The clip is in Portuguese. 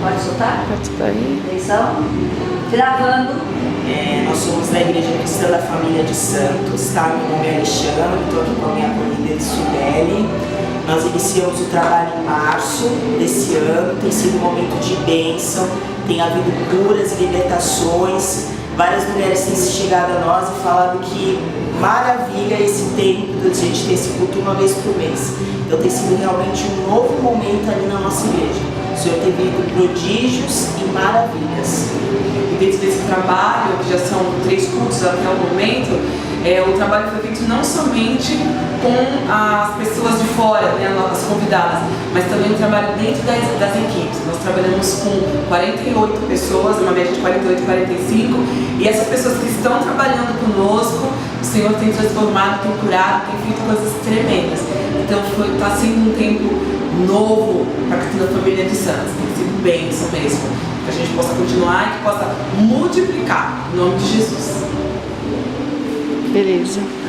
Pode soltar? Pode soltar aí. Atenção. Gravando. Nós somos da Igreja Cristã da Família de Santos, tá? Meu nome é Alexandre, estou aqui com a minha acolhida Sibeli. Nós iniciamos o trabalho em março desse ano, tem sido um momento de bênção, tem havido curas e libertações. Várias mulheres têm se chegado a nós e falado que maravilha esse tempo de a gente ter esse culto uma vez por mês. Então tem sido realmente um novo momento ali na nossa igreja. O Senhor tem vindo prodígios e maravilhas. E dentro desse trabalho, que já são 3 cultos até o momento, o trabalho foi feito não somente com as pessoas de fora, né, as convidadas, mas também o trabalho dentro das equipes. Nós trabalhamos com 48 pessoas, uma média de 48, 45, e essas pessoas que estão trabalhando conosco, o Senhor tem transformado, tem curado, tem feito coisas tremendas. Então está sendo um tempo novo para a Cristã Família de Santos, tem sido bênção mesmo, que a gente possa continuar e que possa multiplicar, em nome de Jesus. Beleza.